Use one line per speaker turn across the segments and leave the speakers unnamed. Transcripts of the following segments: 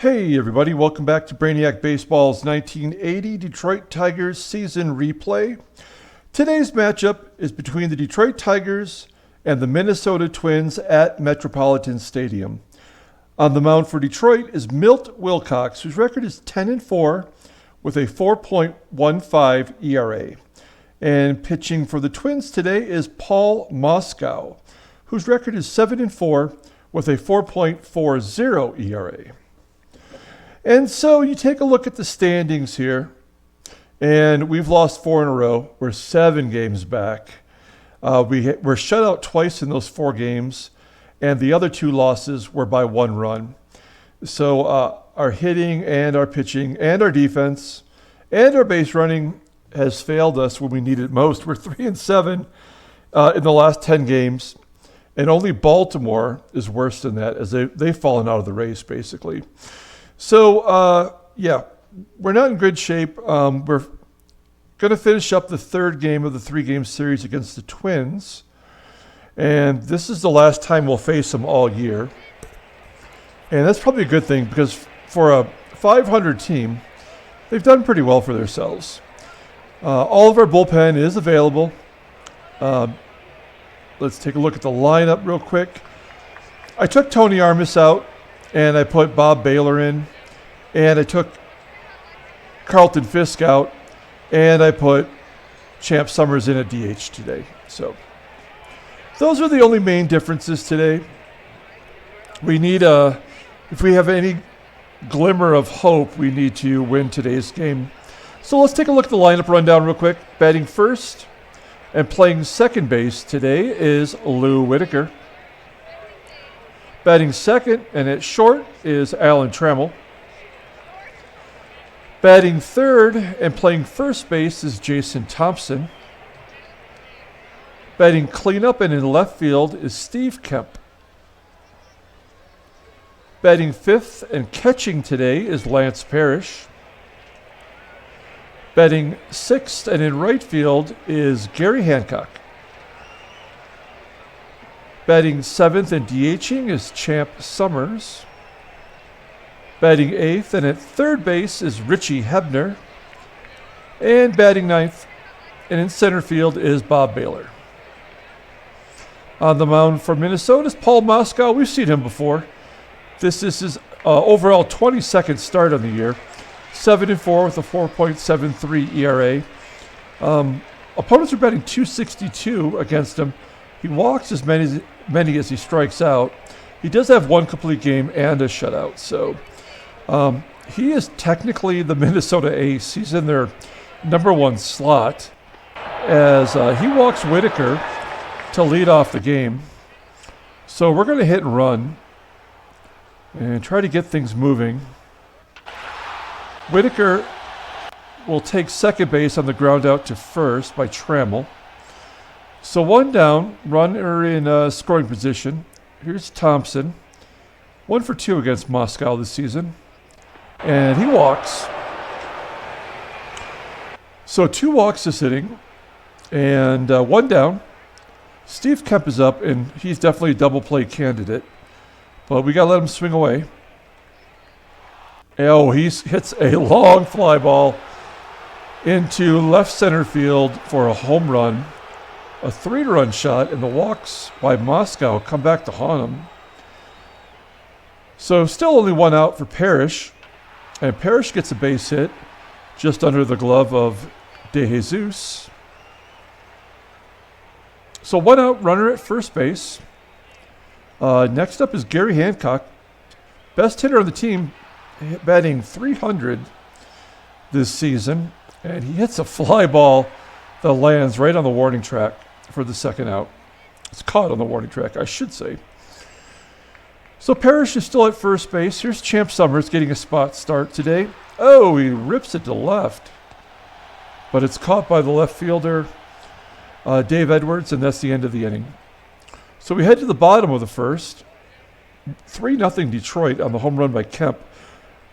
Hey everybody, welcome back to Brainiac Baseball's 1980 Detroit Tigers season replay. Today's matchup is between the Detroit Tigers and the Minnesota Twins at Metropolitan Stadium. On the mound for Detroit is Milt Wilcox, whose record is 10-4 with a 4.15 ERA. And pitching for the Twins today is Paul Moskau, whose record is 7-4 with a 4.40 ERA. And so you take a look at the standings here, and we've lost 4 in a row. We're 7 games back. We're shut out twice in those 4 games, and the other 2 losses were by 1 run. So our hitting and our pitching and our defense and our base running has failed us when we need it most. We're 3-7 in the last 10 games, and only Baltimore is worse than that, as they've fallen out of the race, basically. So, we're not in good shape. We're going to finish up the 3rd game of the 3-game series against the Twins. And this is the last time we'll face them all year. And that's probably a good thing because for a 500 team, they've done pretty well for themselves. All of our bullpen is available. Let's take a look at the lineup real quick. I took Tony Armas out, and I put Bob Baylor in, and I took Carlton Fisk out, and I put Champ Summers in at DH today. So those are the only main differences today. We need if we have any glimmer of hope, we need to win today's game. So let's take a look at the lineup rundown real quick. Batting first and playing second base today is Lou Whitaker. Batting second and at short is Alan Trammell. Batting third and playing first base is Jason Thompson. Batting cleanup and in left field is Steve Kemp. Batting fifth and catching today is Lance Parrish. Batting sixth and in right field is Gary Hancock. Batting 7th and DHing is Champ Summers. Batting 8th and at third base is Richie Hebner. And batting 9th and in center field is Bob Baylor. On the mound for Minnesota is Paul Moskau. We've seen him before. This is his overall 22nd start on the year. 7-4 with a 4.73 ERA. Opponents are batting .262 against him. He walks as many as he strikes out. He does have 1 complete game and a shutout. So he is technically the Minnesota ace. He's in their number 1 slot as he walks Whitaker to lead off the game. So we're going to hit and run and try to get things moving. Whitaker will take second base on the ground out to first by Trammell. So 1 down, runner in scoring position. Here's Thompson. 1 for 2 against Moskau this season. And he walks. So 2 walks this inning. And 1 down. Steve Kemp is up, and he's definitely a double play candidate. But we got to let him swing away. Oh, he hits a long fly ball into left center field for a home run. A 3-run shot, and the walks by Moskau come back to haunt him. So still only 1 out for Parrish. And Parrish gets a base hit just under the glove of De Jesus. So 1 out, runner at first base. Next up is Gary Hancock. Best hitter on the team, batting .300 this season. And he hits a fly ball that lands right on the warning track for the 2nd out. It's caught on the warning track, I should say. So Parrish is still at first base. Here's Champ Summers getting a spot start today. Oh, he rips it to left. But it's caught by the left fielder, Dave Edwards, and that's the end of the inning. So we head to the bottom of the first. 3-0 Detroit on the home run by Kemp.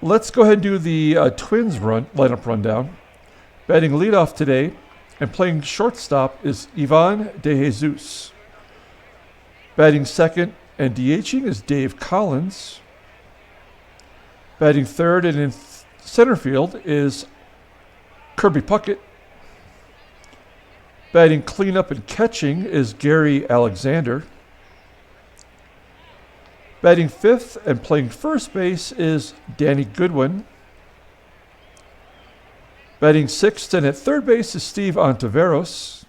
Let's go ahead and do the Twins lineup rundown. Batting leadoff today and playing shortstop is Ivan De Jesus. Batting second and DHing is Dave Collins. Batting third and in center field is Kirby Puckett. Batting cleanup and catching is Gary Alexander. Batting fifth and playing first base is Danny Goodwin. Batting sixth and at third base is Steve Ontiveros.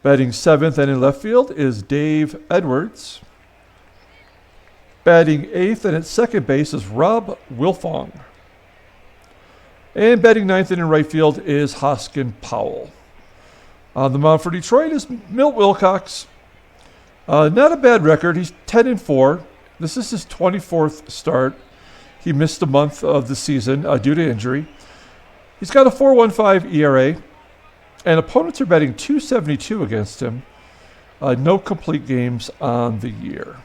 Batting seventh and in left field is Dave Edwards. Batting eighth and at second base is Rob Wilfong. And batting ninth and in right field is Hoskin Powell. On the mound for Detroit is Milt Wilcox. Not a bad record. He's 10-4. This is his 24th start. He missed a month of the season due to injury. He's got a 4.15 ERA, and opponents are batting .272 against him. No complete games on the year.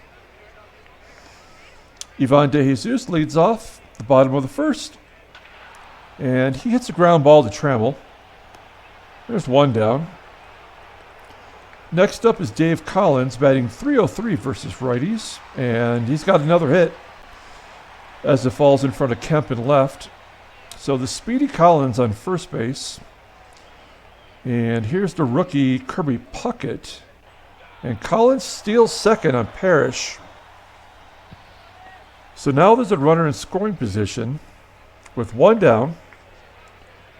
Ivan De Jesus leads off the bottom of the first, and he hits a ground ball to Trammell. There's one down. Next up is Dave Collins, batting .303 versus righties, and he's got another hit as it falls in front of Kemp in left. So the speedy Collins on first base. And here's the rookie Kirby Puckett. And Collins steals second on Parrish. So now there's a runner in scoring position with one down.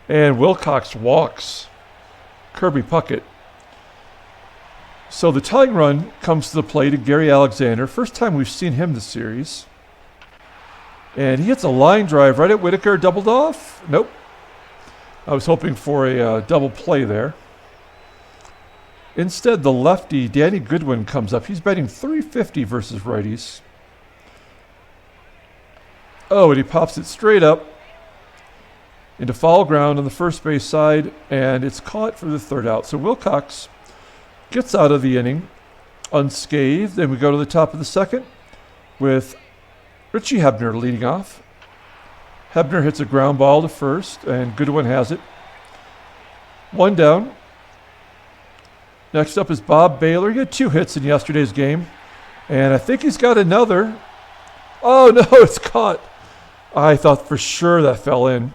And Wilcox walks Kirby Puckett. So the tying run comes to the plate of Gary Alexander. First time we've seen him this series. And he hits a line drive right at Whitaker, doubled off. Nope. I was hoping for a double play there. Instead, the lefty, Danny Goodwin, comes up. He's batting .350 versus righties. Oh, and he pops it straight up into foul ground on the first base side, and it's caught for the third out. So Wilcox gets out of the inning unscathed, and we go to the top of the second with Richie Hebner leading off. Hebner hits a ground ball to first, and Goodwin has it. One down. Next up is Bob Baylor. He had 2 hits in yesterday's game, and I think he's got another. Oh, no, it's caught. I thought for sure that fell in.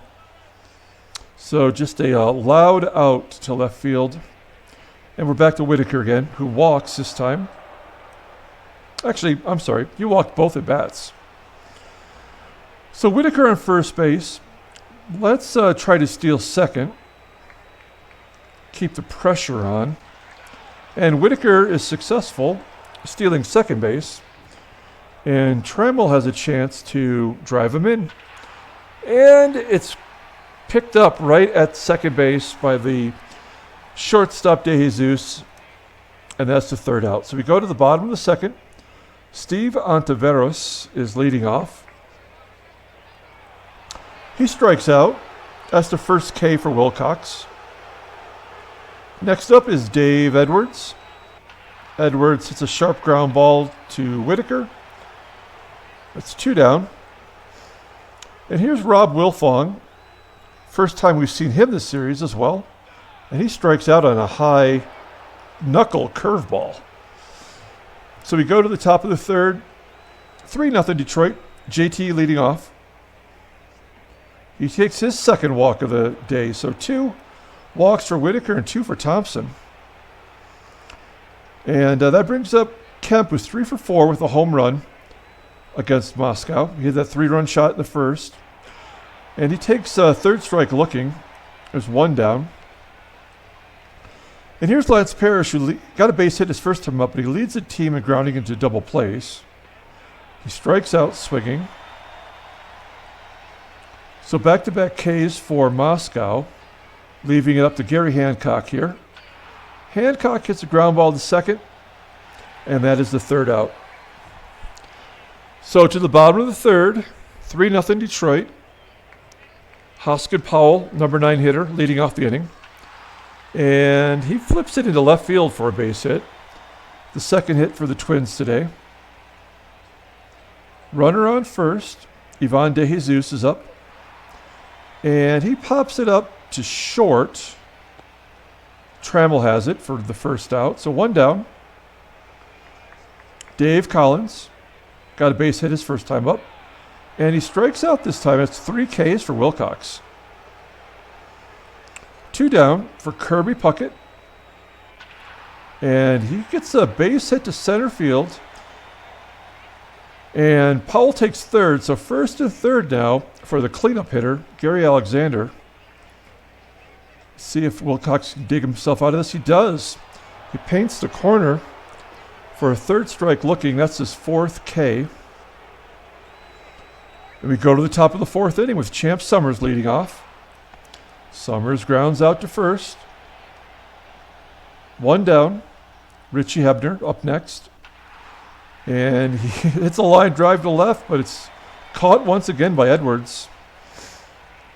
So just a loud out to left field. And we're back to Whitaker again, who walks this time. Actually, I'm sorry, he walked both at bats. So Whitaker on first base. Let's try to steal second. Keep the pressure on. And Whitaker is successful, stealing second base. And Trammell has a chance to drive him in. And it's picked up right at second base by the shortstop De Jesus. And that's the third out. So we go to the bottom of the second. Steve Ontiveros is leading off. He strikes out. That's the first K for Wilcox. Next up is Dave Edwards. Edwards hits a sharp ground ball to Whitaker. That's 2 down. And here's Rob Wilfong. First time we've seen him this series as well. And he strikes out on a high knuckle curveball. So we go to the top of the third. 3-0 Detroit. JT leading off. He takes his second walk of the day. So 2 walks for Whitaker and 2 for Thompson. And that brings up Kemp, who's 3 for 4 with a home run against Moskau. He had that 3-run shot in the first. And he takes third strike looking. There's 1 down. And here's Lance Parrish, who got a base hit his first time up, but he leads the team in grounding into double plays. He strikes out swinging. So back-to-back Ks for Moskau, leaving it up to Gary Hancock here. Hancock hits a ground ball to second, and that is the third out. So to the bottom of the third, 3-0 Detroit. Hoskin Powell, number 9 hitter, leading off the inning. And he flips it into left field for a base hit. The second hit for the Twins today. Runner on first. Ivan De Jesus is up. And he pops it up to short. Trammell has it for the first out. So 1 down. Dave Collins got a base hit his first time up. And he strikes out this time. It's 3 Ks for Wilcox. 2 down for Kirby Puckett. And he gets a base hit to center field. And Powell takes third. So first and third now for the cleanup hitter, Gary Alexander. See if Wilcox can dig himself out of this. He does. He paints the corner for a third strike looking. That's his 4th K. And we go to the top of the 4th inning with Champ Summers leading off. Summers grounds out to first. 1 down. Richie Hebner up next. And he hits a line drive to left, but it's caught once again by Edwards.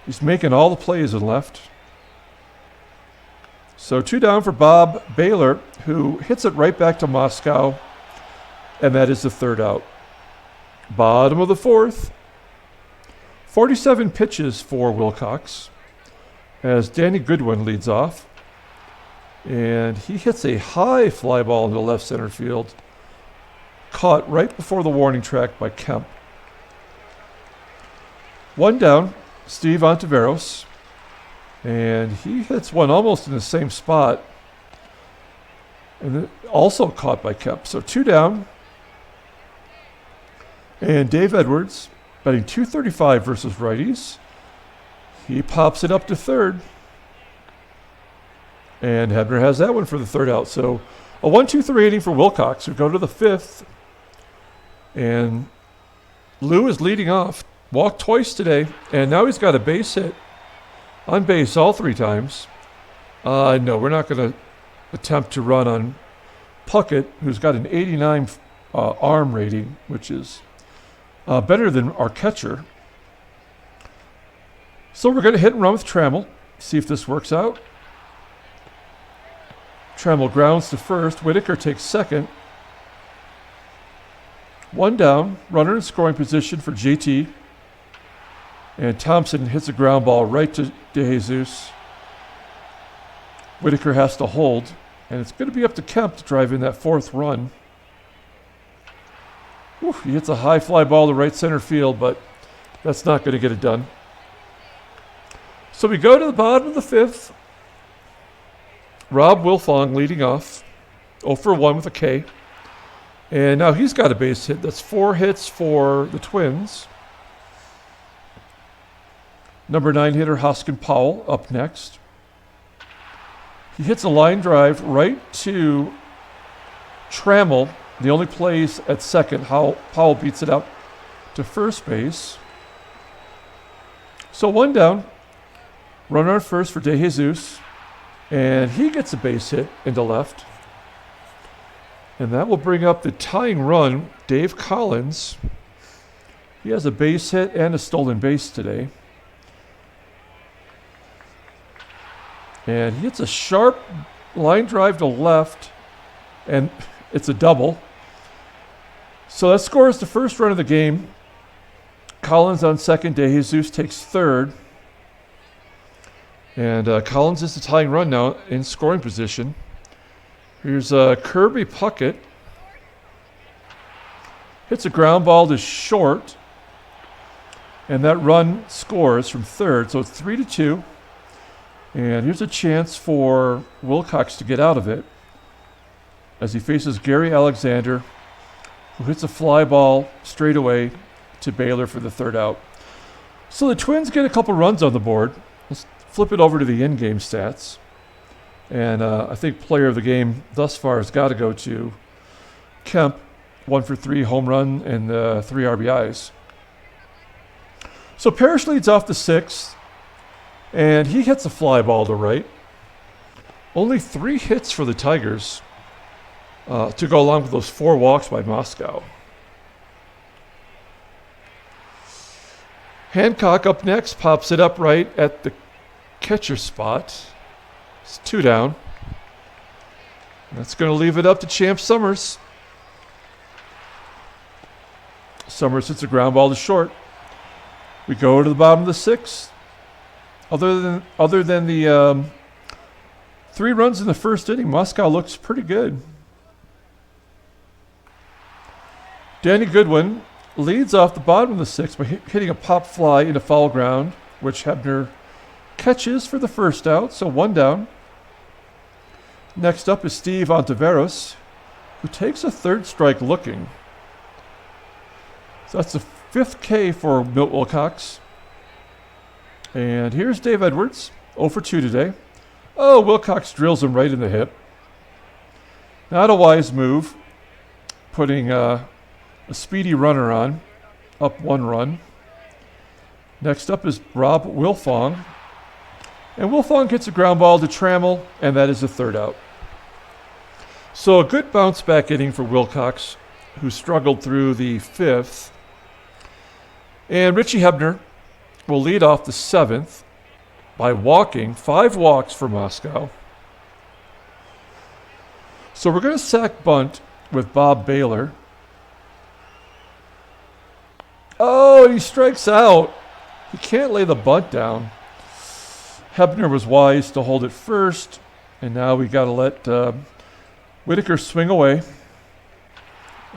He's making all the plays in left. So 2 down for Bob Baylor, who hits it right back to Moskau. And that is the 3rd out. Bottom of the 4th. 47 pitches for Wilcox as Danny Goodwin leads off. And he hits a high fly ball into left center field. Caught right before the warning track by Kemp. 1 down, Steve Ontiveros. And he hits one almost in the same spot. And also caught by Kemp. So 2 down. And Dave Edwards, batting .235 versus righties. He pops it up to third. And Hebner has that one for the 3rd out. So a 1-2-3 inning for Wilcox. We go to the 5th. And Lou is leading off. Walked twice today. And now he's got a base hit. On base all 3 times. No, we're not going to attempt to run on Puckett, who's got an 89 arm rating, which is better than our catcher. So we're going to hit and run with Trammell. See if this works out. Trammell grounds to first. Whitaker takes second. 1 down. Runner in scoring position for JT. And Thompson hits a ground ball right to DeJesus. Whitaker has to hold. And it's going to be up to Kemp to drive in that 4th run. Whew, he hits a high fly ball to right center field, but that's not going to get it done. So we go to the bottom of the 5th. Rob Wilfong leading off. 0 for 1 with a K. And now he's got a base hit. That's 4 hits for the Twins. Number 9 hitter Hoskin Powell up next. He hits a line drive right to Trammell. The only plays at second. Powell beats it out to first base. So 1 down. Runner on first for DeJesus. And he gets a base hit into left. And that will bring up the tying run, Dave Collins. He has a base hit and a stolen base today. And he hits a sharp line drive to left, and it's a double. So that scores the first run of the game. Collins on second, DeJesus takes third. And Collins is the tying run now in scoring position. Here's Kirby Puckett. Hits a ground ball to short. And that run scores from third. So it's 3-2. And here's a chance for Wilcox to get out of it as he faces Gary Alexander, who hits a fly ball straight away to Baylor for the 3rd out. So the Twins get a couple runs on the board. Let's flip it over to the in-game stats. And I think player of the game thus far has got to go to Kemp, 1 for 3 home run and 3 RBIs. So Parrish leads off the 6th. And he hits a fly ball to right. Only 3 hits for the Tigers to go along with those 4 walks by Moskau. Hancock up next, pops it up right at the catcher spot. It's 2 down. That's going to leave it up to Champ Summers. Summers hits a ground ball to short. We go to the bottom of the 6th. Other than the 3 runs in the first inning, Moskau looks pretty good. Danny Goodwin leads off the bottom of the sixth by hitting a pop fly into foul ground, which Hebner catches for the first out, so 1 down. Next up is Steve Ontiveros, who takes a third strike looking. So that's the 5th K for Milt Wilcox. And here's Dave Edwards, 0 for 2 today. Oh, Wilcox drills him right in the hip. Not a wise move, putting a speedy runner on, up 1 run. Next up is Rob Wilfong. And Wilfong gets a ground ball to Trammell, and that is the 3rd out. So a good bounce back inning for Wilcox, who struggled through the 5th. And Richie Hebner will lead off the 7th by walking 5 walks for Moskau. So we're going to sack bunt with Bob Baylor. Oh, and he strikes out. He can't lay the bunt down. Hebner was wise to hold it first, and now we got to let Whitaker swing away.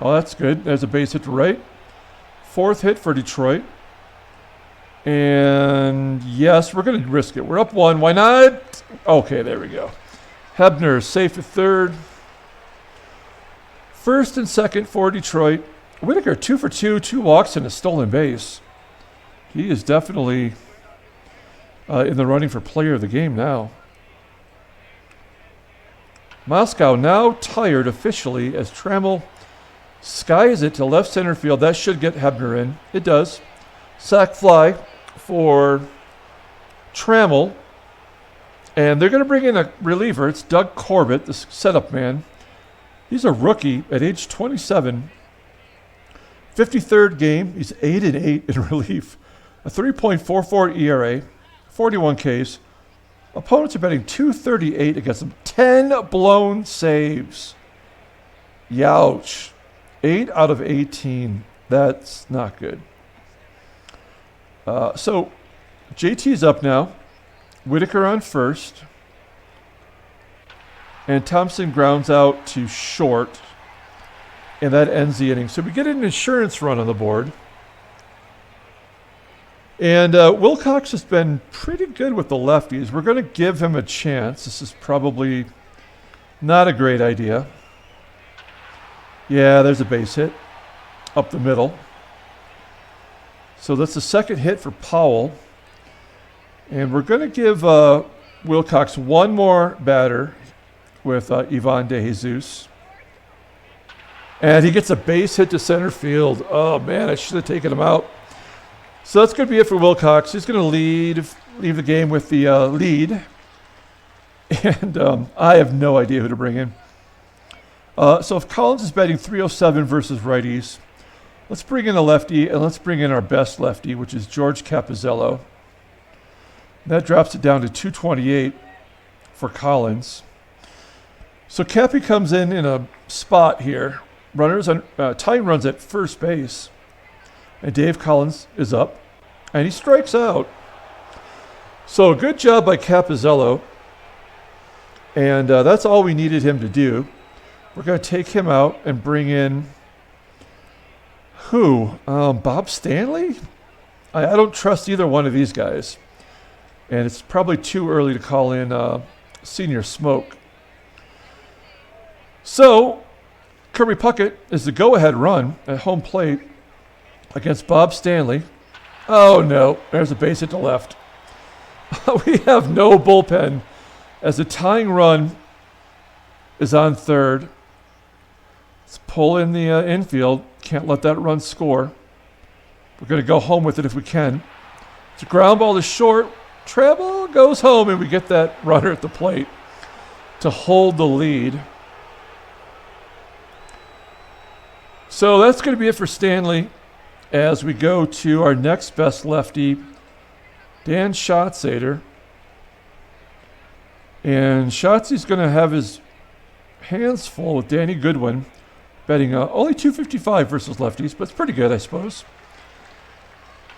Oh, that's good. There's a base hit to right. 4th hit for Detroit. And yes, we're going to risk it. We're up 1. Why not? Okay, there we go. Hebner safe at 3rd. 1st and 2nd for Detroit. Whitaker 2 for 2, 2 walks and a stolen base. He is definitely in the running for player of the game now. Moskau now tired officially as Trammell skies it to left center field. That should get Hebner in. It does. Sac fly for Trammell. And they're going to bring in a reliever. It's Doug Corbett, the setup man. He's a rookie at age 27. 53rd game. He's 8-8 in relief. A 3.44 ERA. 41 Ks. Opponents are betting 238 against him. 10 blown saves. Youch. 8 out of 18. That's not good. So JT's up now. Whitaker on first. And Thompson grounds out to short. And that ends the inning. So we get an insurance run on the board. And Wilcox has been pretty good with the lefties. We're going to give him a chance. This is probably not a great idea. Yeah, there's a base hit up the middle. So that's the 2nd hit for Powell. And we're going to give Wilcox 1 more batter with Ivan De Jesus. And he gets a base hit to center field. Oh, man, I should have taken him out. So that's going to be it for Wilcox. He's going to leave the game with the lead. And I have no idea who to bring in. So if Collins is batting 307 versus righties, let's bring in a lefty, and let's bring in our best lefty, which is George Capizzello. That drops it down to 228 for Collins. So Cappy comes in a spot here. Tying runs at first base. And Dave Collins is up, and he strikes out. So a good job by Capizzello, and that's all we needed him to do. We're going to take him out and bring in who? Bob Stanley? I don't trust either one of these guys, and it's probably too early to call in Senior Smoke. So Kirby Puckett is the go-ahead run at home plate against Bob Stanley. Oh, no. There's a base hit to left. We have no bullpen as the tying run is on 3rd. Let's pull in the infield. Can't let that run score. We're going to go home with it if we can. It's a ground ball to short. Trammell goes home, and we get that runner at the plate to hold the lead. So that's going to be it for Stanley. As we go to our next best lefty, Dan Schatzeder. And Schatzy's going to have his hands full with Danny Goodwin, betting only 255 versus lefties, but it's pretty good, I suppose.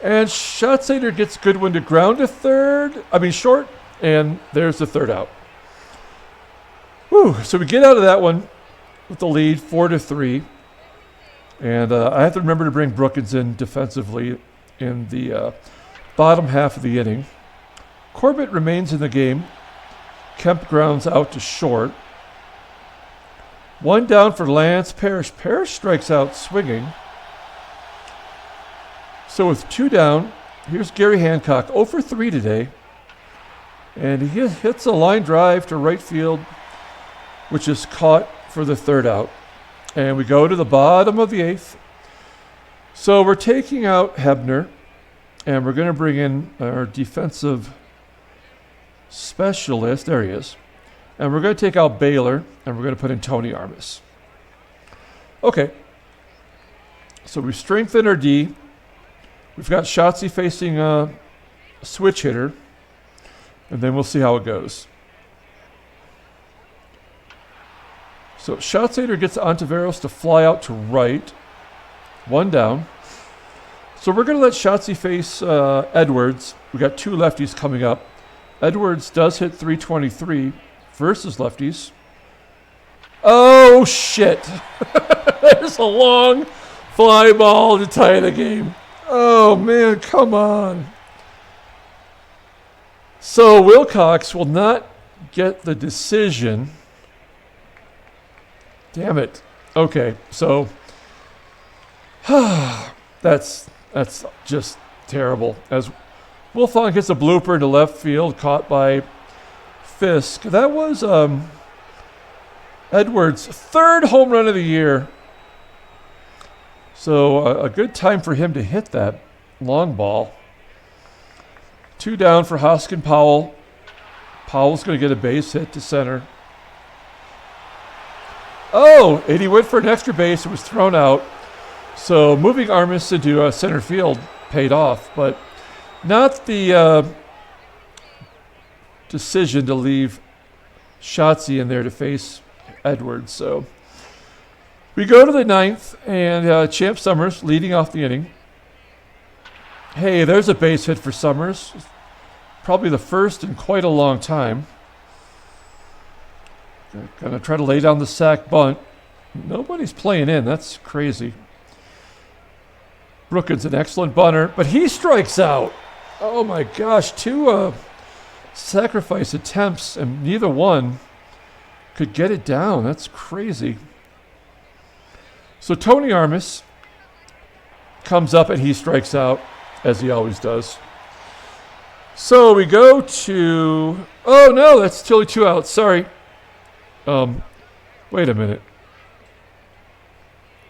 And Schatzeder gets Goodwin to ground to short, and there's the 3rd out. Whew, so we get out of that one with the lead 4-3. And I have to remember to bring Brookins in defensively in the bottom half of the inning. Corbett remains in the game. Kemp grounds out to short. One down for Lance Parrish. Parrish strikes out swinging. So with two down, here's Gary Hancock, 0 for 3 today. And he hits a line drive to right field, which is caught for the third out. And we go to the bottom of the eighth. So we're taking out Hebner, and we're going to bring in our defensive specialist. There he is. And we're going to take out Baylor, and we're going to put in Tony Armas. Okay. So we strengthen our D. We've got Shotzi facing a switch hitter, and then we'll see how it goes. So Schatzeder gets Ontiveros to fly out to right. One down. So we're going to let Shotzi face Edwards. We got two lefties coming up. Edwards does hit 323 versus lefties. Oh, shit. There's a long fly ball to tie the game. Oh, man, come on. So Wilcox will not get the decision. Damn it. Okay, so that's just terrible. As Wilfong hits a blooper into left field, caught by Fisk. That was Edwards' third home run of the year. So a good time for him to hit that long ball. Two down for Hoskin Powell. Powell's going to get a base hit to center. Oh, and he went for an extra base. It was thrown out. So moving Armas into center field paid off, but not the decision to leave Shotzi in there to face Edwards. So we go to the ninth, and Champ Summers leading off the inning. Hey, there's a base hit for Summers. Probably the first in quite a long time. Gonna try to lay down the sack bunt. Nobody's playing in. That's crazy. Brookins, an excellent bunter, but he strikes out. Oh my gosh, two sacrifice attempts, and neither one could get it down. That's crazy. So Tony Armas comes up and he strikes out, as he always does. So we go to, oh no, that's totally two outs. Sorry. Wait a minute.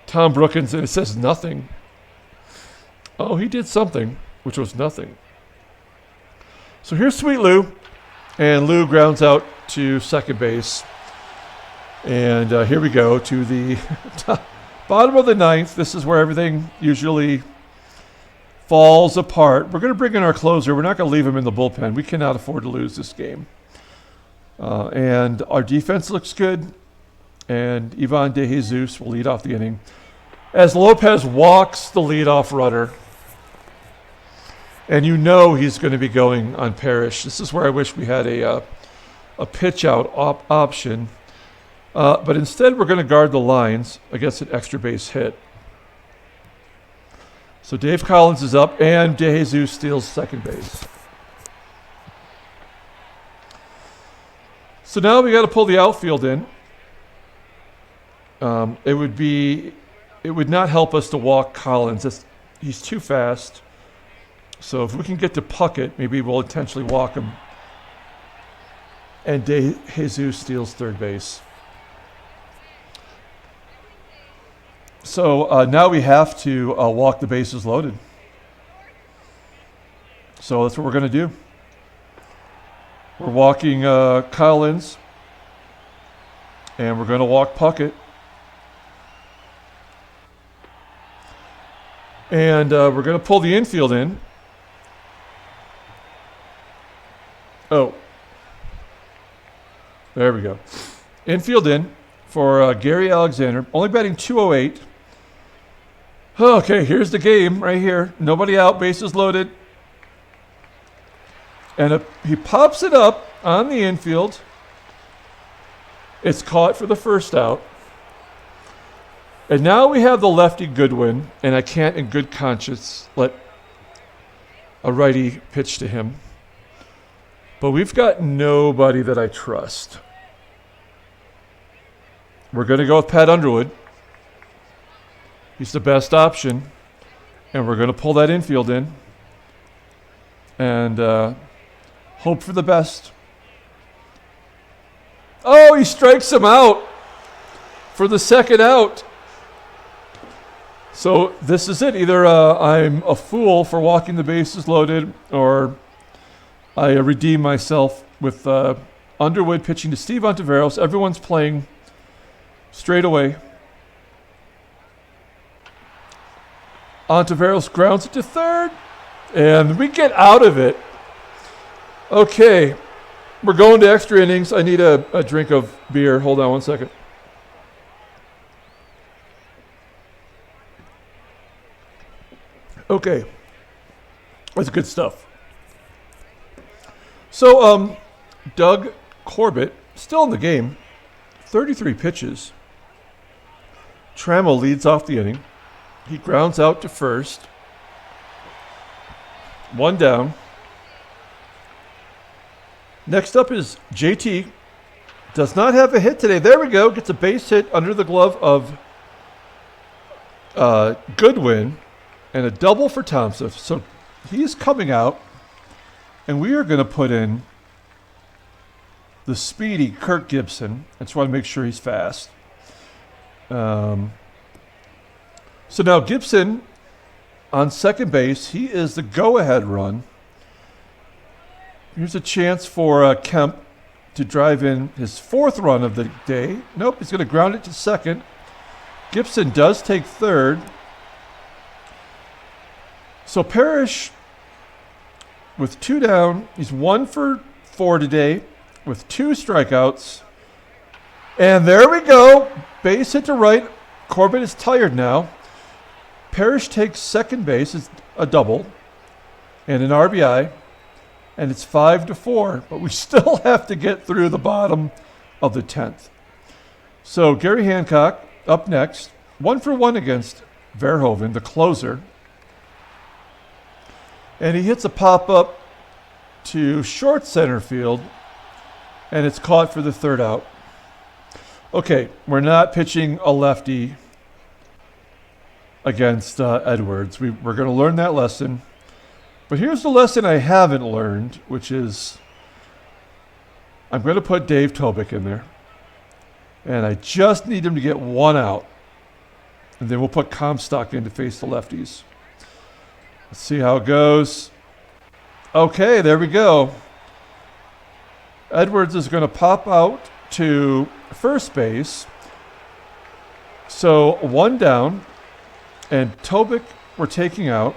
Tom Brookins, and it says nothing. Oh, he did something, which was nothing. So here's Sweet Lou, and Lou grounds out to second base. And here we go to the bottom of the ninth. This is where everything usually falls apart. We're going to bring in our closer. We're not going to leave him in the bullpen. We cannot afford to lose this game. And our defense looks good. And Ivan De Jesus will lead off the inning as Lopez walks the leadoff runner. And you know he's going to be going on Parrish. This is where I wish we had a pitch out option. But instead, we're going to guard the lines against an extra base hit. So Dave Collins is up, and De Jesus steals second base. So now we got to pull the outfield in. It would not help us to walk Collins. He's too fast. So if we can get to Puckett, maybe we'll intentionally walk him. And De Jesus steals third base. So now we have to walk the bases loaded. So that's what we're going to do. We're walking Collins, and we're going to walk Puckett. And we're going to pull the infield in. Oh. There we go. Infield in for Gary Alexander. Only batting 208. Okay, here's the game right here. Nobody out, bases loaded. And he pops it up on the infield. It's caught for the first out. And now we have the lefty Goodwin, and I can't in good conscience let a righty pitch to him. But we've got nobody that I trust. We're going to go with Pat Underwood. He's the best option. And we're going to pull that infield in. And hope for the best. Oh, he strikes him out for the second out. So this is it. Either I'm a fool for walking the bases loaded, or I redeem myself with Underwood pitching to Steve Ontiveros. Everyone's playing straight away. Ontiveros grounds it to third, and we get out of it. Okay, we're going to extra innings. I need a drink of beer. Hold on one second. Okay, that's good stuff. So, Doug Corbett, still in the game, 33 pitches. Trammell leads off the inning. He grounds out to first. One down. Next up is JT. Does not have a hit today. There we go. Gets a base hit under the glove of Goodwin. And a double for Thompson. So he's coming out. And we are going to put in the speedy Kirk Gibson. I just want to make sure he's fast. So now Gibson on second base. He is the go-ahead run. Here's a chance for Kemp to drive in his fourth run of the day. Nope, he's going to ground it to second. Gibson does take third. So Parrish, with two down, he's 1 for 4 today with 2 strikeouts. And there we go. Base hit to right. Corbett is tired now. Parrish takes second base. It's a double and an RBI. And it's 5-4. But we still have to get through the bottom of the 10th. So Gary Hancock up next. 1 for 1 against Verhoeven, the closer. And he hits a pop-up to short center field, and it's caught for the third out. Okay, we're not pitching a lefty against Edwards. We're going to learn that lesson. But here's the lesson I haven't learned, which is I'm going to put Dave Tobick in there. And I just need him to get 1 out. And then we'll put Comstock in to face the lefties. Let's see how it goes. Okay, there we go. Edwards is going to pop out to first base. So 1 down. And Tobick we're taking out.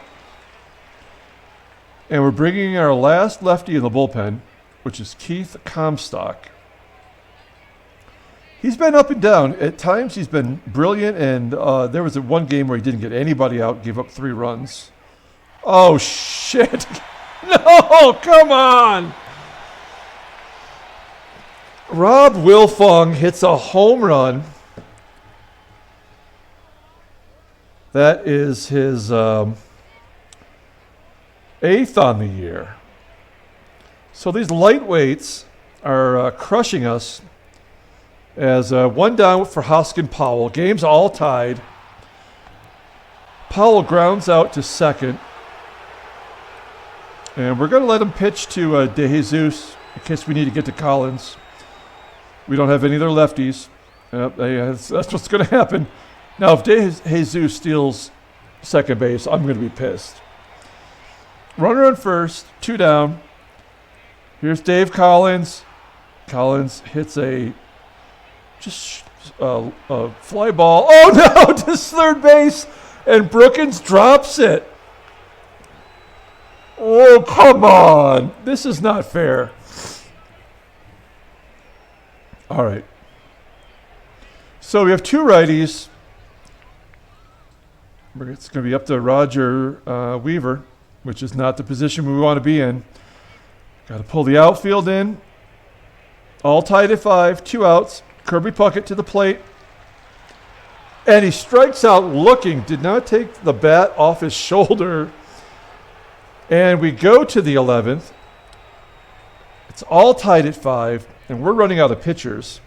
And we're bringing our last lefty in the bullpen, which is Keith Comstock. He's been up and down. At times he's been brilliant, and there was one game where he didn't get anybody out, gave up 3 runs. Oh, shit. No, come on. Rob Wilfong hits a home run. That is his 8th on the year. So these lightweights are crushing us. As 1 down for Hoskin Powell. Game's all tied. Powell grounds out to second. And we're going to let him pitch to De Jesus in case we need to get to Collins. We don't have any other lefties. That's what's going to happen. Now, if De Jesus steals second base, I'm going to be pissed. Runner on first, 2 down. Here's Dave Collins. Collins hits a fly ball. Oh, no, to third base. And Brookins drops it. Oh, come on. This is not fair. All right. So we have 2 righties. It's going to be up to Roger Weaver, which is not the position we want to be in. Got to pull the outfield in. All tied at 5, 2 outs. Kirby Puckett to the plate. And he strikes out looking, did not take the bat off his shoulder. And we go to the 11th. It's all tied at 5, and we're running out of pitchers.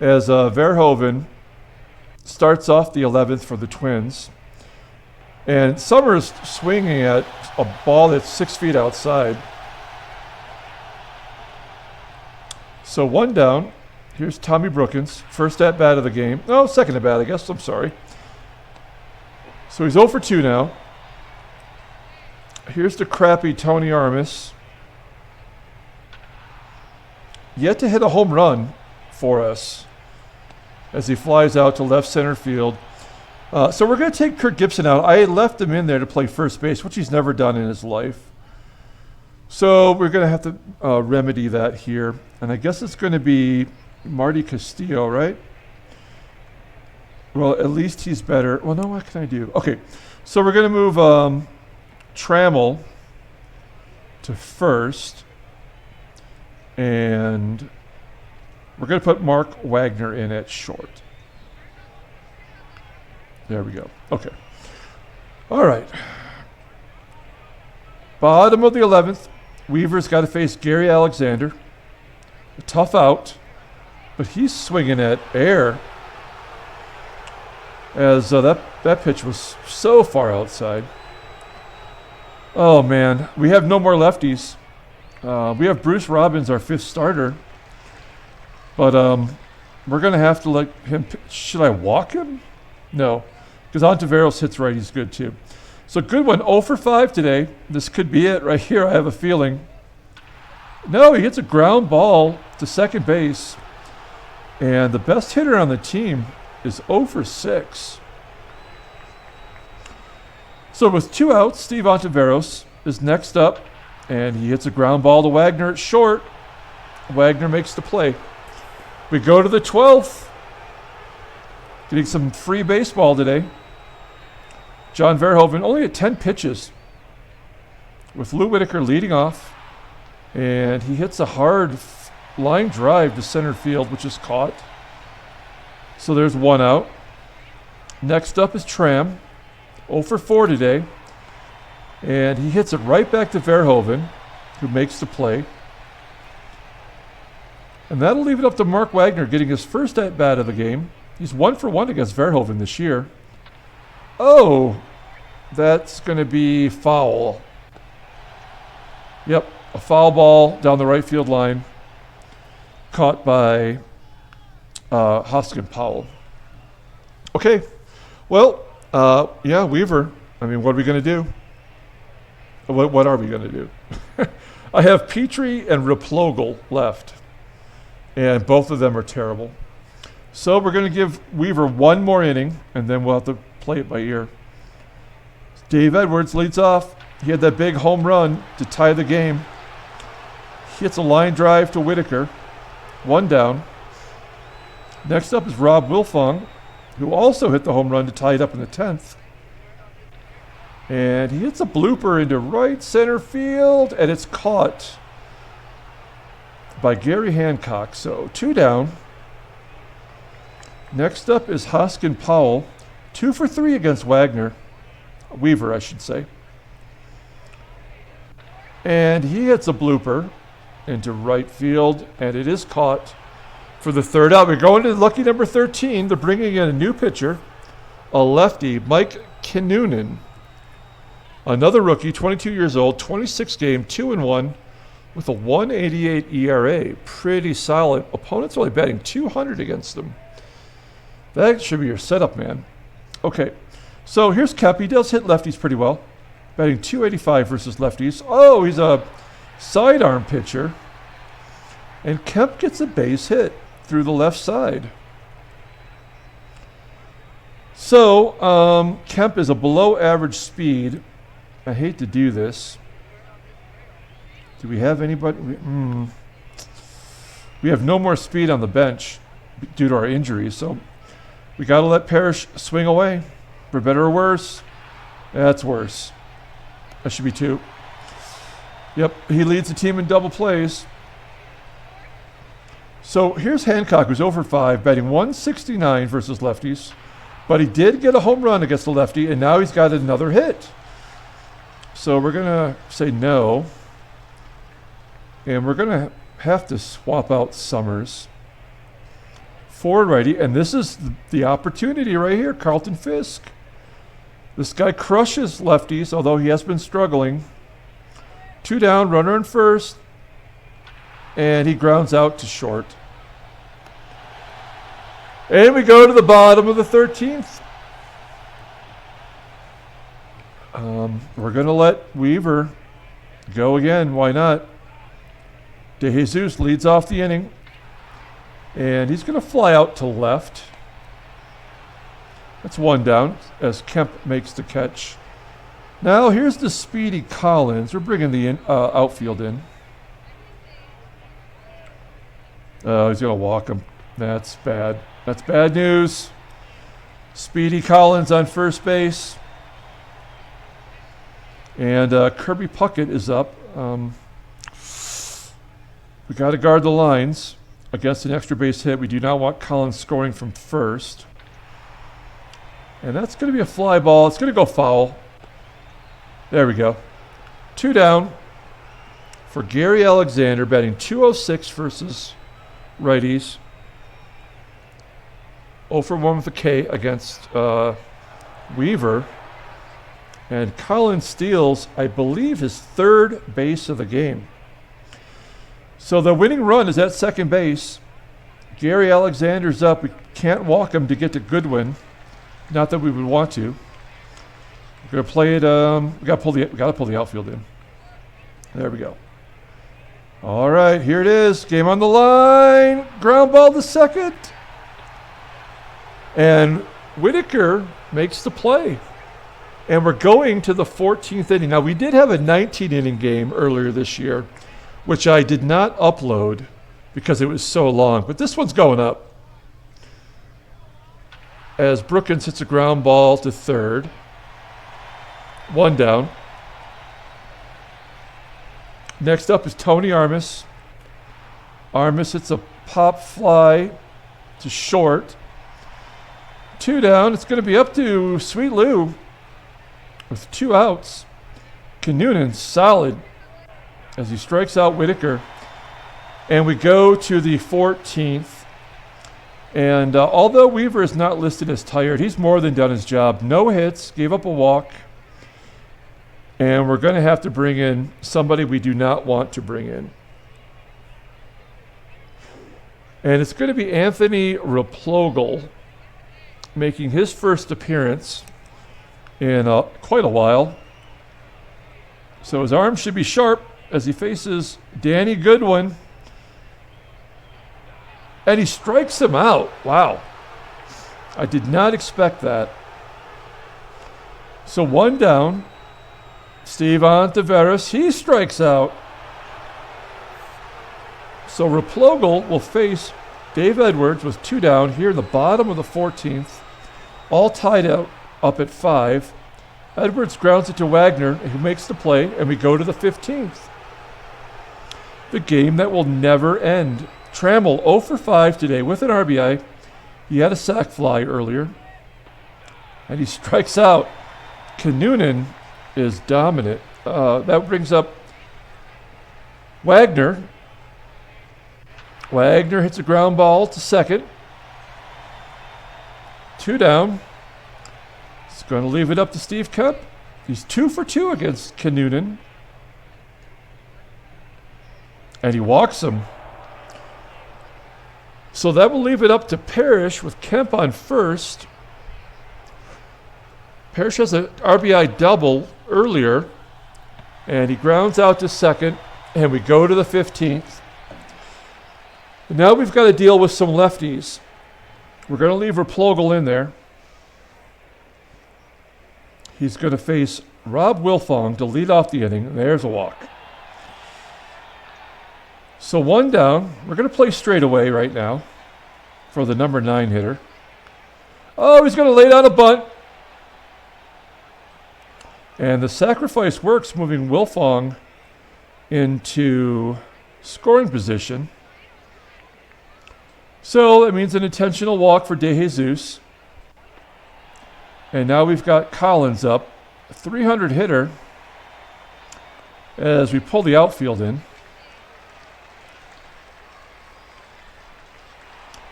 As Verhoeven starts off the 11th for the Twins. And Summers swinging at a ball that's 6 feet outside. So 1 down. Here's Tommy Brookins, first at bat of the game. Oh, second at bat, I guess. I'm sorry. So he's 0 for 2 now. Here's the crappy Tony Armas. Yet to hit a home run for us as he flies out to left center field. So we're going to take Kirk Gibson out. I left him in there to play first base, which he's never done in his life. So we're going to have to remedy that here. And I guess it's going to be Marty Castillo, right? Well, at least he's better. Well, no, what can I do? Okay, so we're going to move Trammell to first. And we're going to put Mark Wagner in at short. There we go. Okay. All right. Bottom of the 11th. Weaver's got to face Gary Alexander. A tough out. But he's swinging at air. As that pitch was so far outside. Oh, man. We have no more lefties. We have Bruce Robbins, our 5th starter. But we're going to have to let him. Should I walk him? No. Because Ontiveros hits right. He's good, too. So good one. 0 for 5 today. This could be it right here, I have a feeling. No, he hits a ground ball to second base. And the best hitter on the team is 0 for 6. So with 2 outs, Steve Ontiveros is next up. And he hits a ground ball to Wagner at short. Wagner makes the play. We go to the 12th. Getting some free baseball today. John Verhoeven only at 10 pitches. With Lou Whitaker leading off. And he hits a hard line drive to center field, which is caught. So there's 1 out. Next up is Tram. 0 for 4 today. And he hits it right back to Verhoeven, who makes the play. And that'll leave it up to Mark Wagner getting his first at-bat of the game. He's 1 for 1 against Verhoeven this year. Oh, that's going to be foul. Yep, a foul ball down the right field line. Caught by Hoskin Powell. Okay, well, yeah, Weaver. I mean, what are we going to do? What are we going to do? I have Petrie and Replogle left. And both of them are terrible. So we're going to give Weaver 1 more inning, and then we'll have to play it by ear. Dave Edwards leads off. He had that big home run to tie the game. He hits a line drive to Whitaker. 1 down. Next up is Rob Wilfong, who also hit the home run to tie it up in the 10th. And he hits a blooper into right center field, and it's caught by Gary Hancock. So 2 down. Next up is Hoskin Powell. 2 for 3 against Weaver, I should say. And he hits a blooper into right field, and it is caught for the 3rd out. We're going to lucky number 13. They're bringing in a new pitcher, a lefty, Mike Kinnunen. Another rookie, 22 years old, 26 game, 2-1 with a 1.88 ERA. Pretty solid. Opponents only batting 200 against them. That should be your setup, man. Okay, so here's Kep. He does hit lefties pretty well. Batting 285 versus lefties. Oh, he's a sidearm pitcher. And Kemp gets a base hit through the left side. So, Kemp is a below average speed. I hate to do this. Do we have anybody? We have no more speed on the bench due to our injuries, so we got to let Parrish swing away. For better or worse. That's worse. That should be 2. Yep, he leads the team in double plays. So here's Hancock, who's over 5, batting 169 versus lefties. But he did get a home run against the lefty, and now he's got another hit. So we're going to say no. And we're going to have to swap out Summers for righty. And this is the opportunity right here, Carlton Fisk. This guy crushes lefties, although he has been struggling. 2 down, runner in first. And he grounds out to short. And we go to the bottom of the 13th. We're going to let Weaver go again. Why not? De Jesus leads off the inning. And he's going to fly out to left. That's 1 down as Kemp makes the catch. Now here's the speedy Collins. We're bringing the outfield in. He's going to walk him. That's bad. That's bad news. Speedy Collins on first base. And Kirby Puckett is up. We got to guard the lines against an extra base hit. We do not want Collins scoring from first. And that's going to be a fly ball. It's going to go foul. There we go. 2 down for Gary Alexander, batting .206 versus righties. 0 for 1 with a K against Weaver. And Collins steals, I believe, his 3rd base of the game. So the winning run is at second base. Gary Alexander's up. We can't walk him to get to Goodwin. Not that we would want to. We're gonna play it. We gotta pull the outfield in. There we go. All right, here it is. Game on the line. Ground ball to second. And Whitaker makes the play. And we're going to the 14th inning. Now, we did have a 19-inning game earlier this year, which I did not upload because it was so long. But this one's going up. As Brookins hits a ground ball to third. 1 down. Next up is Tony Armas. Armas hits a pop fly to short. 2 down. It's going to be up to Sweet Lou with 2 outs. Noonan solid as he strikes out Whitaker. And we go to the 14th. And although Weaver is not listed as tired, he's more than done his job. No hits, gave up a walk. And we're going to have to bring in somebody we do not want to bring in. And it's going to be Anthony Replogle making his first appearance in quite a while. So his arm should be sharp as he faces Danny Goodwin. And he strikes him out. Wow. I did not expect that. So 1 down. Steve Ontiveros, he strikes out. So Replogle will face Dave Edwards with 2 down here in the bottom of the 14th. All tied up at 5. Edwards grounds it to Wagner, who makes the play, and we go to the 15th. The game that will never end. Trammell 0 for 5 today with an RBI. He had a sac fly earlier. And he strikes out. Noonan is dominant. That brings up Wagner. Wagner hits a ground ball to second. 2 down. He's going to leave it up to Steve Kemp. He's 2 for 2 against Noonan. And he walks him. So that will leave it up to Parrish with Kemp on first. Parrish has an RBI double earlier, and he grounds out to second, and we go to the 15th. And now we've got to deal with some lefties. We're going to leave Replogle in there. He's going to face Rob Wilfong to lead off the inning, and there's a walk. So 1 down. We're going to play straight away right now for the number 9 hitter. Oh, he's going to lay down a bunt. And the sacrifice works, moving Wilfong into scoring position. So that means an intentional walk for De Jesus. And now we've got Collins up, a 300 hitter, as we pull the outfield in.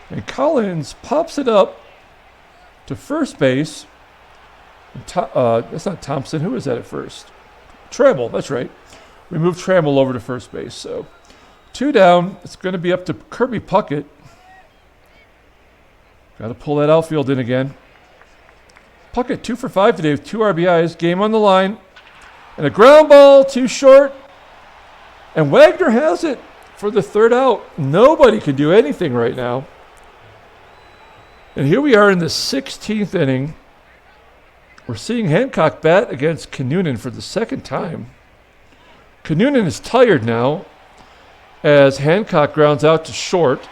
And Collins pops it up to first base. That's not Thompson. Who is that at first? Trammell, that's right. We moved Trammell over to first base. So 2 down. It's going to be up to Kirby Puckett. Got to pull that outfield in again. Puckett 2 for 5 today with 2 RBIs. Game on the line. And a ground ball too short. And Wagner has it for the 3rd out. Nobody can do anything right now. And here we are in the 16th inning. We're seeing Hancock bat against Kinnunen for the 2nd time. Kinnunen is tired now as Hancock grounds out to short.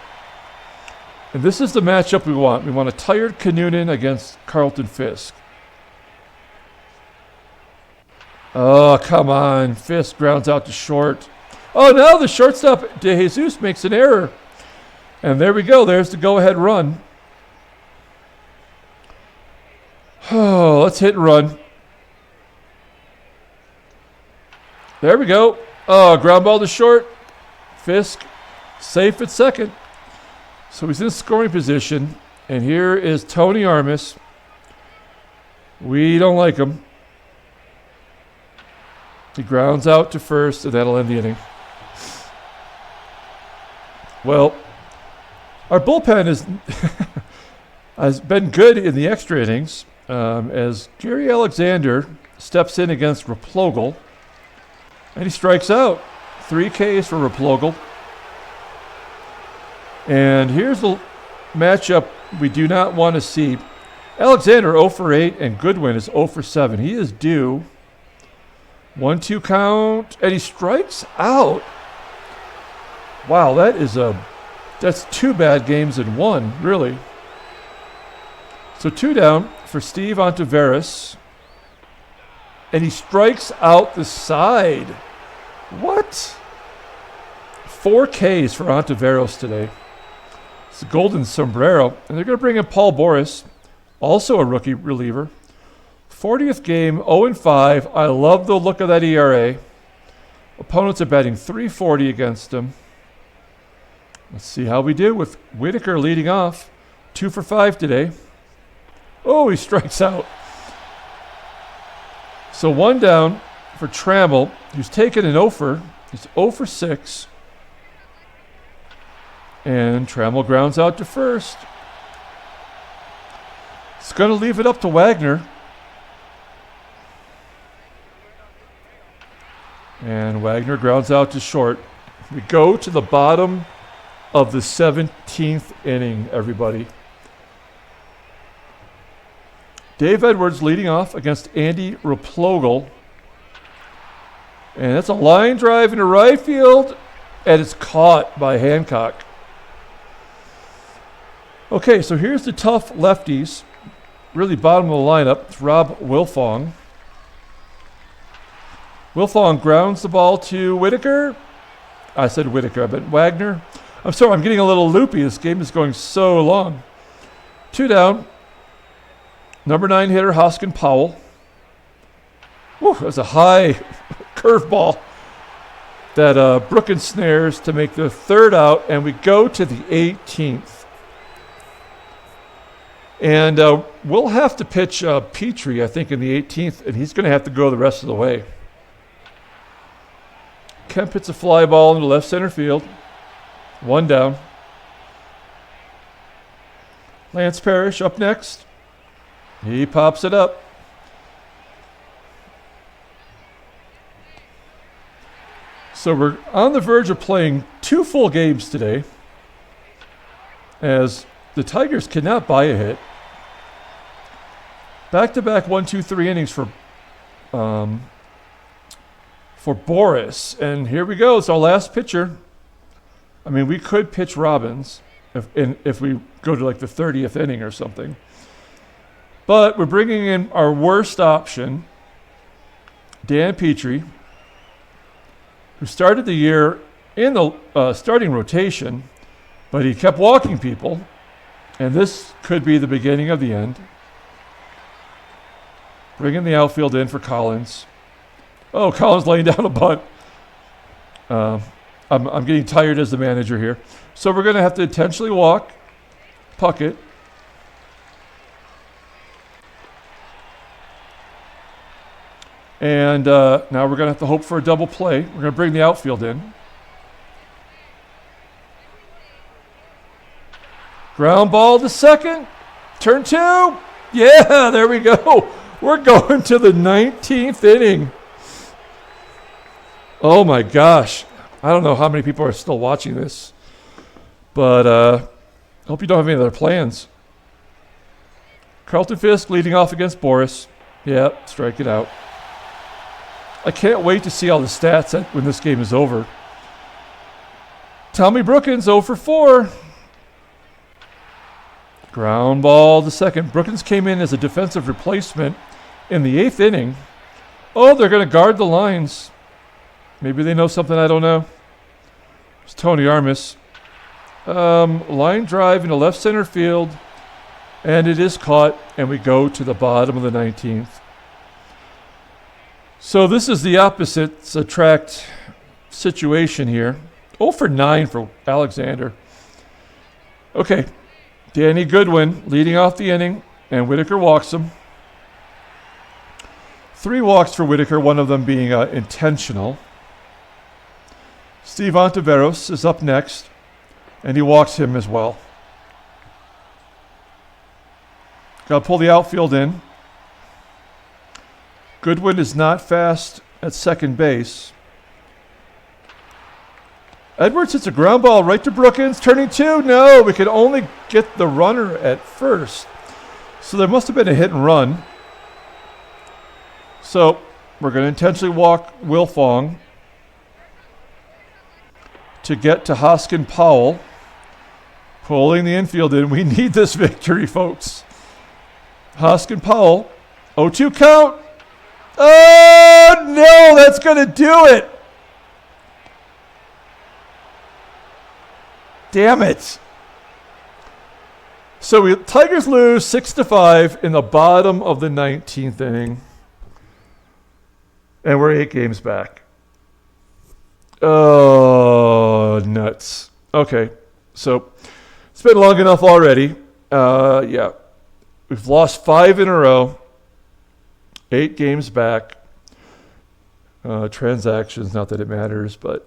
And this is the matchup we want. We want a tired Kinnunen against Carlton Fisk. Oh, come on. Fisk grounds out to short. Oh, now the shortstop, De Jesus, makes an error. And there we go. There's the go-ahead run. Oh, let's hit and run. There we go. Oh, ground ball to short. Fisk safe at second. So he's in scoring position. And here is Tony Armas. We don't like him. He grounds out to first, and that'll end the inning. Well, our bullpen has been good in the extra innings. As Gary Alexander steps in against Replogle, and he strikes out. 3 Ks for Replogle. And here's the matchup we do not want to see. Alexander 0 for 8, and Goodwin is 0 for 7. He is due. 1-2 count, and he strikes out. Wow, that's 2 bad games in 1, really. So 2 down for Steve Ontiveros. And he strikes out the side. What? 4 Ks for Ontiveros today. It's the golden sombrero. And they're going to bring in Paul Boris, also a rookie reliever. 40th game, 0-5. I love the look of that ERA. Opponents are batting .340 against him. Let's see how we do with Whitaker leading off. 2 for 5 today. Oh, he strikes out. So 1 down for Trammell, who's taken an 0-for. He's 0 for 6. And Trammell grounds out to first. It's going to leave it up to Wagner. And Wagner grounds out to short. We go to the bottom of the 17th inning, everybody. Dave Edwards leading off against Andy Replogle. And that's a line drive into right field, and it's caught by Hancock. Okay, so here's the tough lefties. Really bottom of the lineup. It's Rob Wilfong. Wilfong grounds the ball to Whitaker. I said Whitaker, I meant Wagner. I'm sorry, I'm getting a little loopy. This game is going so long. 2 down. Number 9 hitter, Hoskin Powell. Woo, that was a high curveball that Brook ensnares to make the 3rd out, and we go to the 18th. And we'll have to pitch Petrie, I think, in the 18th, and he's going to have to go the rest of the way. Kemp hits a fly ball into left center field. 1 down. Lance Parrish up next. He pops it up. So we're on the verge of playing 2 full games today, as the Tigers cannot buy a hit. Back-to-back 1-2-3 innings for Boris. And here we go. It's our last pitcher. I mean, we could pitch Robbins if we go to like the 30th inning or something. But we're bringing in our worst option, Dan Petrie, who started the year in the starting rotation, but he kept walking people, and this could be the beginning of the end. Bringing the outfield in for Collins. Oh, Collins laying down a bunt. I'm getting tired as the manager here. So we're going to have to intentionally walk Puckett. And now we're going to have to hope for a double play. We're going to bring the outfield in. Ground ball to second. Turn 2. Yeah, there we go. We're going to the 19th inning. Oh my gosh. I don't know how many people are still watching this. But I hope you don't have any other plans. Carlton Fisk leading off against Boris. Yep, strike it out. I can't wait to see all the stats when this game is over. Tommy Brookins 0 for 4. Ground ball to second. Brookins came in as a defensive replacement in the 8th inning. Oh, they're going to guard the lines. Maybe they know something I don't know. It's Tony Armas. Line drive into left center field. And it is caught. And we go to the bottom of the 19th. So this is the opposite subtract situation here. 0 for 9 for Alexander. Okay. Danny Goodwin leading off the inning. And Whitaker walks him. 3 walks for Whitaker, one of them being intentional. Steve Ontiveros is up next. And he walks him as well. Got to pull the outfield in. Goodwin is not fast at second base. Edwards hits a ground ball right to Brookins. Turning 2. No, we could only get the runner at first. So there must have been a hit and run. So we're going to intentionally walk Wilfong to get to Hoskin Powell. Pulling the infield in. We need this victory, folks. Hoskin Powell. 0-2 count. Oh, no, that's going to do it. Damn it. So Tigers lose 6-5 in the bottom of the 19th inning. And we're 8 games back. Oh, nuts. Okay, so it's been long enough already. Yeah, we've lost 5 in a row. 8 games back. Transactions, not that it matters, but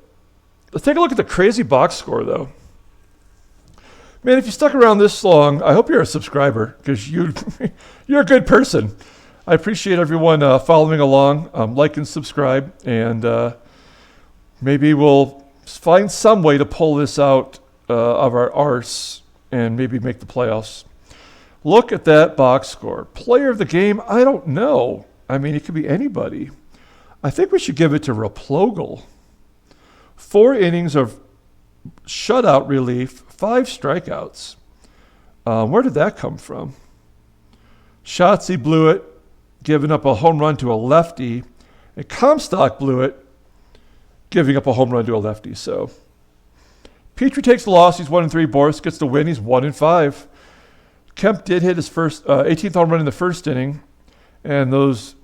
let's take a look at the crazy box score, though. Man, if you stuck around this long, I hope you're a subscriber because you're a good person. I appreciate everyone following along. Like and subscribe, and maybe we'll find some way to pull this out of our arse and maybe make the playoffs. Look at that box score. Player of the game, I don't know. I mean, it could be anybody. I think we should give it to Replogle. 4 innings of shutout relief, 5 strikeouts. Where did that come from? Shotzi blew it, giving up a home run to a lefty. And Comstock blew it, giving up a home run to a lefty. So Petrie takes the loss. He's 1-3. Boris gets the win. He's 1-5. Kemp did hit his first 18th home run in the first inning. And those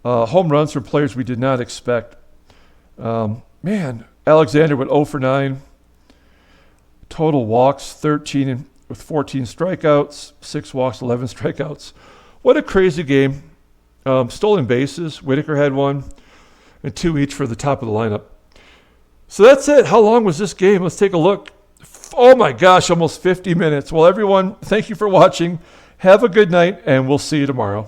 home runs from players we did not expect. Man, Alexander went 0 for 9. Total walks, 13 with 14 strikeouts. 6 walks, 11 strikeouts. What a crazy game. Stolen bases. Whitaker had 1. And 2 each for the top of the lineup. So that's it. How long was this game? Let's take a look. Oh my gosh, almost 50 minutes. Well, everyone, thank you for watching. Have a good night, and we'll see you tomorrow.